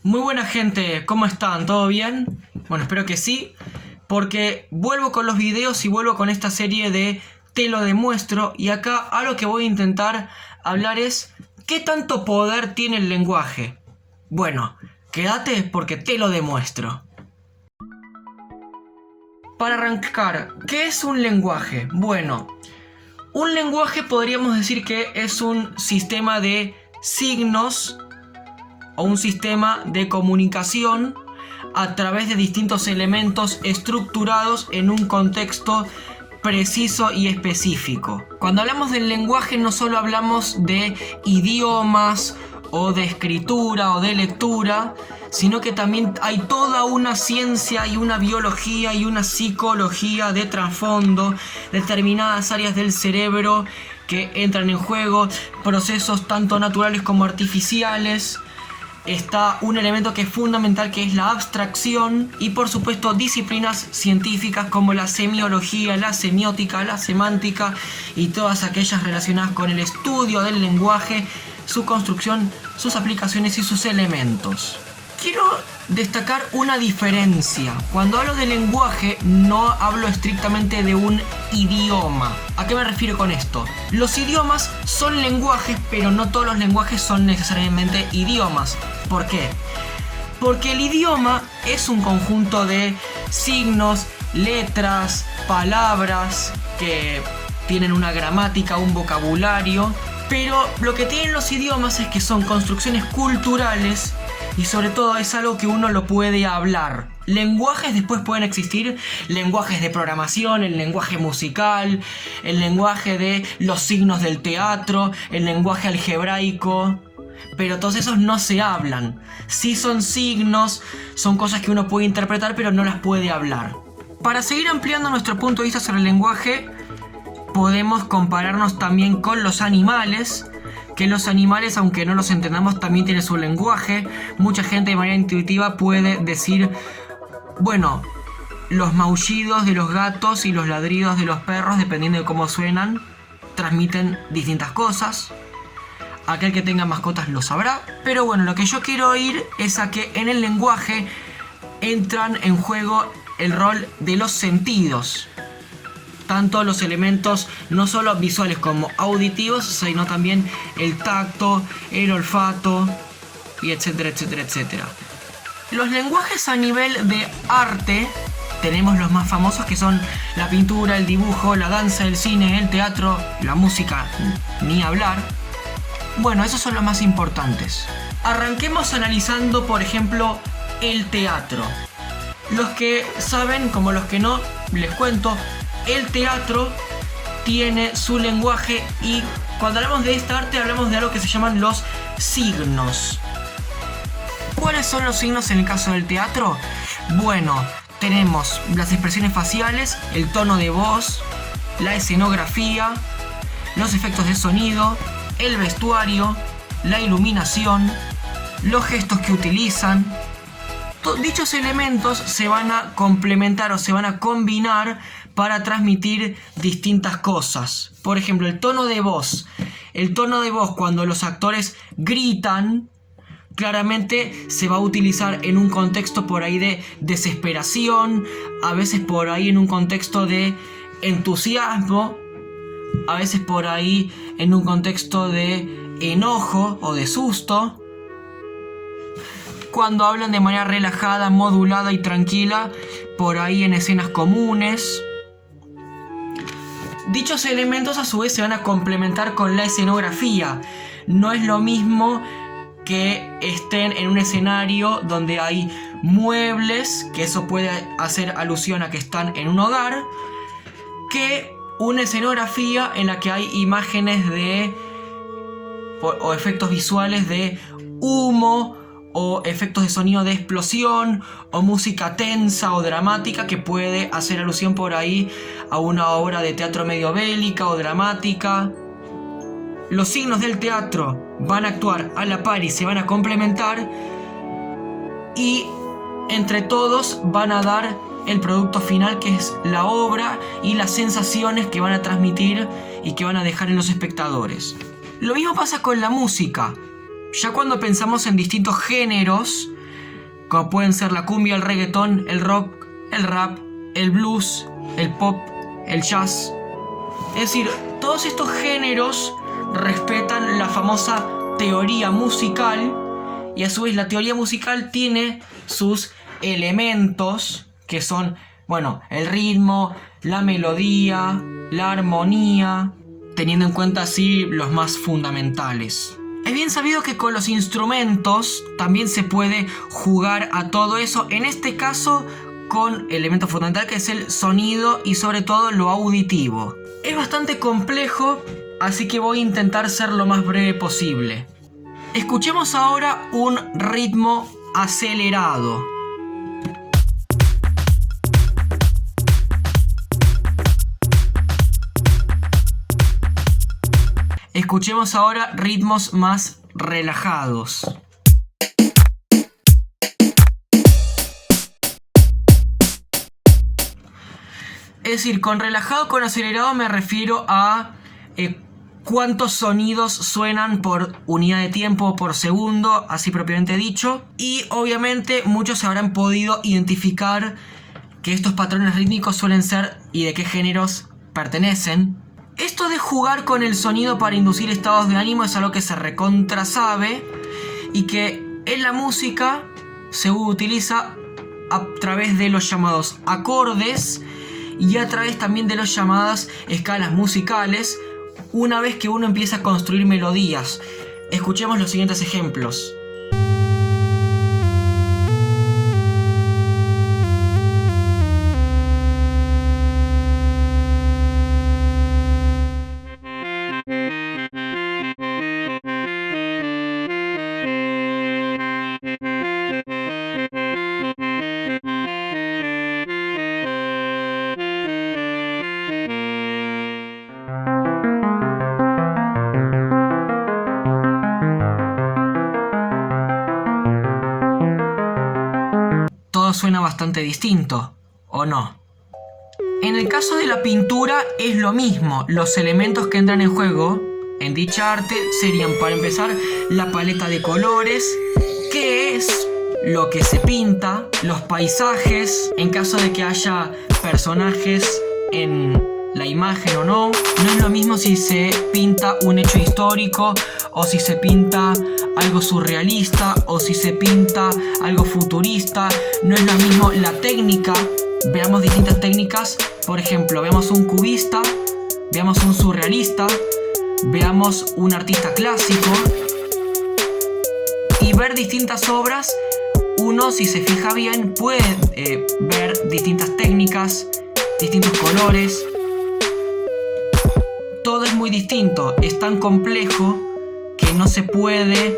Muy buena gente, ¿cómo están? ¿Todo bien? Bueno, espero que sí, porque vuelvo con los videos y vuelvo con esta serie de Te lo demuestro, y acá algo que voy a intentar hablar es ¿qué tanto poder tiene el lenguaje? Bueno, quédate porque te lo demuestro. Para arrancar, ¿qué es un lenguaje? Bueno, un lenguaje podríamos decir que es un sistema de signos o un sistema de comunicación a través de distintos elementos estructurados en un contexto preciso y específico. Cuando hablamos del lenguaje no solo hablamos de idiomas o de escritura o de lectura, sino que también hay toda una ciencia y una biología y una psicología de trasfondo, determinadas áreas del cerebro que entran en juego, procesos tanto naturales como artificiales. Está un elemento que es fundamental, que es la abstracción, y por supuesto disciplinas científicas como la semiología, la semiótica, la semántica y todas aquellas relacionadas con el estudio del lenguaje, su construcción, sus aplicaciones y sus elementos. Quiero destacar una diferencia. Cuando hablo de lenguaje no hablo estrictamente de un idioma. ¿A qué me refiero con esto? Los idiomas son lenguajes, pero no todos los lenguajes son necesariamente idiomas. ¿Por qué? Porque el idioma es un conjunto de signos, letras, palabras que tienen una gramática, un vocabulario, pero lo que tienen los idiomas es que son construcciones culturales y sobre todo es algo que uno lo puede hablar. Lenguajes después pueden existir, lenguajes de programación, el lenguaje musical, el lenguaje de los signos del teatro, el lenguaje algebraico, pero todos esos no se hablan. Sí son signos, son cosas que uno puede interpretar pero no las puede hablar. Para seguir ampliando nuestro punto de vista sobre el lenguaje, podemos compararnos también con los animales, que los animales, aunque no los entendamos, también tienen su lenguaje. Mucha gente de manera intuitiva puede decir, bueno, los maullidos de los gatos y los ladridos de los perros, dependiendo de cómo suenan, transmiten distintas cosas. Aquel que tenga mascotas lo sabrá. Pero bueno, lo que yo quiero ir es a que en el lenguaje entran en juego el rol de los sentidos. Tanto los elementos no solo visuales como auditivos, sino también el tacto, el olfato, y etcétera, etcétera, etcétera. Los lenguajes a nivel de arte, tenemos los más famosos que son la pintura, el dibujo, la danza, el cine, el teatro, la música, ni hablar. Bueno, esos son los más importantes. Arranquemos analizando, por ejemplo, el teatro. Los que saben, como los que no, les cuento. El teatro tiene su lenguaje y cuando hablamos de esta arte hablamos de algo que se llaman los signos. ¿Cuáles son los signos en el caso del teatro? Bueno, tenemos las expresiones faciales, el tono de voz, la escenografía, los efectos de sonido, el vestuario, la iluminación, los gestos que utilizan. Dichos elementos se van a complementar o se van a combinar para transmitir distintas cosas. Por ejemplo, el tono de voz. El tono de voz cuando los actores gritan, claramente se va a utilizar en un contexto por ahí de desesperación, a veces por ahí en un contexto de entusiasmo, a veces por ahí en un contexto de enojo o de susto. Cuando hablan de manera relajada, modulada y tranquila, por ahí en escenas comunes. Dichos elementos a su vez se van a complementar con la escenografía. No es lo mismo que estén en un escenario donde hay muebles, que eso puede hacer alusión a que están en un hogar, que una escenografía en la que hay imágenes o efectos visuales de humo, o efectos de sonido de explosión, o música tensa o dramática que puede hacer alusión por ahí a una obra de teatro medio bélica o dramática. Los signos del teatro van a actuar a la par y se van a complementar, y entre todos van a dar el producto final, que es la obra y las sensaciones que van a transmitir y que van a dejar en los espectadores. Lo mismo pasa con la música. Ya cuando pensamos en distintos géneros, como pueden ser la cumbia, el reggaetón, el rock, el rap, el blues, el pop, el jazz. Es decir, todos estos géneros respetan la famosa teoría musical, y a su vez la teoría musical tiene sus elementos que son, bueno, el ritmo, la melodía, la armonía, teniendo en cuenta así los más fundamentales. Es bien sabido que con los instrumentos también se puede jugar a todo eso, en este caso con el elemento fundamental que es el sonido y sobre todo lo auditivo. Es bastante complejo, así que voy a intentar ser lo más breve posible. Escuchemos ahora un ritmo acelerado. Escuchemos ahora ritmos más relajados. Es decir, con relajado, con acelerado me refiero a cuántos sonidos suenan por unidad de tiempo, por segundo, así propiamente dicho. Y obviamente muchos habrán podido identificar que estos patrones rítmicos suelen ser y de qué géneros pertenecen. Esto de jugar con el sonido para inducir estados de ánimo es algo que se recontra sabe y que en la música se utiliza a través de los llamados acordes y a través también de las llamadas escalas musicales, una vez que uno empieza a construir melodías. Escuchemos los siguientes ejemplos. Todo suena bastante distinto, ¿o no? En el caso de la pintura es lo mismo. Los elementos que entran en juego en dicha arte serían, para empezar, la paleta de colores, qué es lo que se pinta, los paisajes, en caso de que haya personajes en la imagen o no. No es lo mismo si se pinta un hecho histórico o si se pinta algo surrealista o si se pinta algo futurista. No es lo mismo la técnica. Veamos distintas técnicas. Por ejemplo, veamos un cubista, veamos un surrealista, veamos un artista clásico y ver distintas obras. Uno, si se fija bien, puede ver distintas técnicas, distintos colores. Todo es muy distinto, es tan complejo que no se puede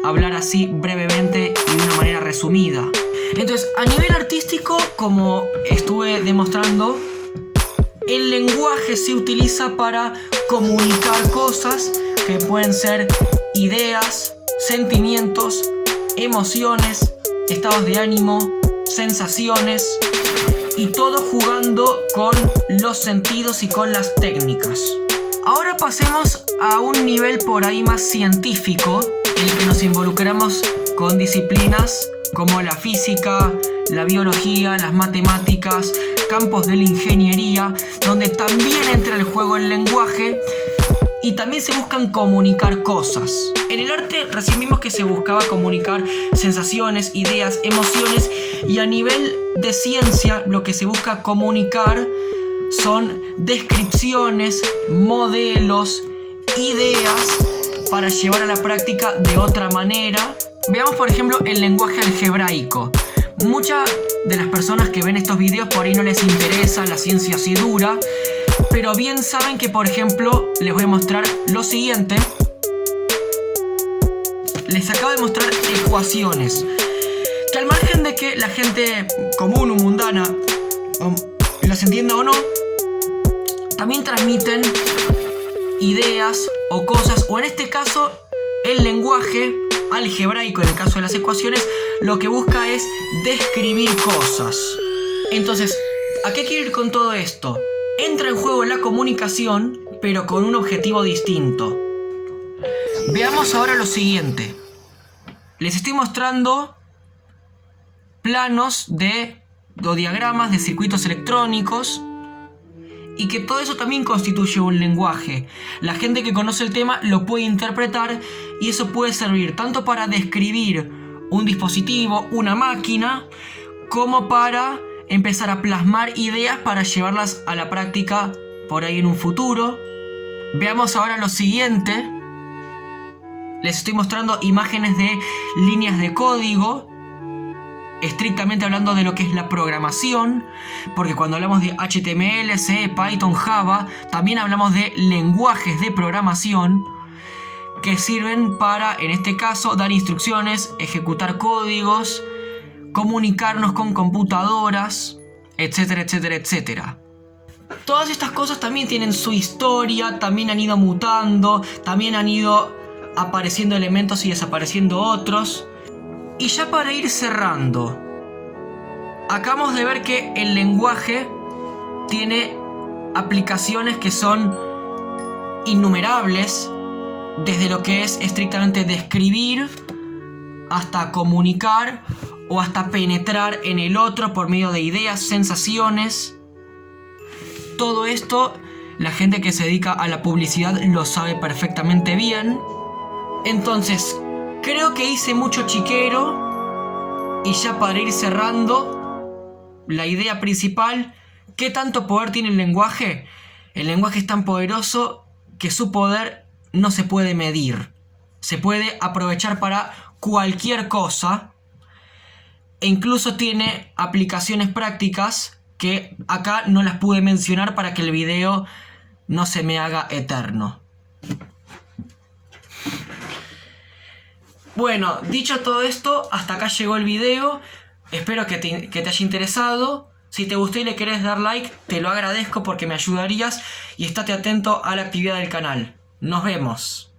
hablar así brevemente y de una manera resumida. Entonces, a nivel artístico, como estuve demostrando, el lenguaje se utiliza para comunicar cosas que pueden ser ideas, sentimientos, emociones, estados de ánimo, sensaciones, y todo jugando con los sentidos y con las técnicas. Ahora pasemos a un nivel por ahí más científico, en el que nos involucramos con disciplinas como la física, la biología, las matemáticas, campos de la ingeniería, donde también entra el juego el lenguaje y también se buscan comunicar cosas. En el arte recién vimos que se buscaba comunicar sensaciones, ideas, emociones, y a nivel de ciencia lo que se busca comunicar son descripciones, modelos, ideas para llevar a la práctica de otra manera. Veamos por ejemplo el lenguaje algebraico. Muchas de las personas que ven estos videos por ahí no les interesa la ciencia así dura, pero bien saben que, por ejemplo, les voy a mostrar lo siguiente. Les acabo de mostrar ecuaciones que, al margen de que la gente común o mundana las entienda o no, también transmiten ideas o cosas, o en este caso el lenguaje algebraico, en el caso de las ecuaciones, lo que busca es describir cosas. Entonces, ¿a qué quiero ir con todo esto? Entra en juego la comunicación, pero con un objetivo distinto. Veamos ahora lo siguiente. Les estoy mostrando planos o diagramas de circuitos electrónicos, y que todo eso también constituye un lenguaje. La gente que conoce el tema lo puede interpretar, y eso puede servir tanto para describir un dispositivo, una máquina, como para empezar a plasmar ideas para llevarlas a la práctica por ahí en un futuro. Veamos ahora lo siguiente. Les estoy mostrando imágenes de líneas de código, estrictamente hablando de lo que es la programación, porque cuando hablamos de HTML, C, Python, Java, también hablamos de lenguajes de programación que sirven para, en este caso, dar instrucciones, ejecutar códigos, comunicarnos con computadoras, etcétera, etcétera, etcétera. Todas estas cosas también tienen su historia, también han ido mutando, también han ido apareciendo elementos y desapareciendo otros. Y ya para ir cerrando, acabamos de ver que el lenguaje tiene aplicaciones que son innumerables, desde lo que es estrictamente describir, hasta comunicar o hasta penetrar en el otro por medio de ideas, sensaciones. Todo esto, la gente que se dedica a la publicidad lo sabe perfectamente bien. Entonces, creo que hice mucho chiquero, y ya para ir cerrando, la idea principal: ¿qué tanto poder tiene el lenguaje? El lenguaje es tan poderoso que su poder no se puede medir. Se puede aprovechar para cualquier cosa, e incluso tiene aplicaciones prácticas que acá no las pude mencionar para que el video no se me haga eterno. Bueno, dicho todo esto, hasta acá llegó el video. Espero que te haya interesado. Si te gustó y le querés dar like, te lo agradezco porque me ayudarías. Y estate atento a la actividad del canal. Nos vemos.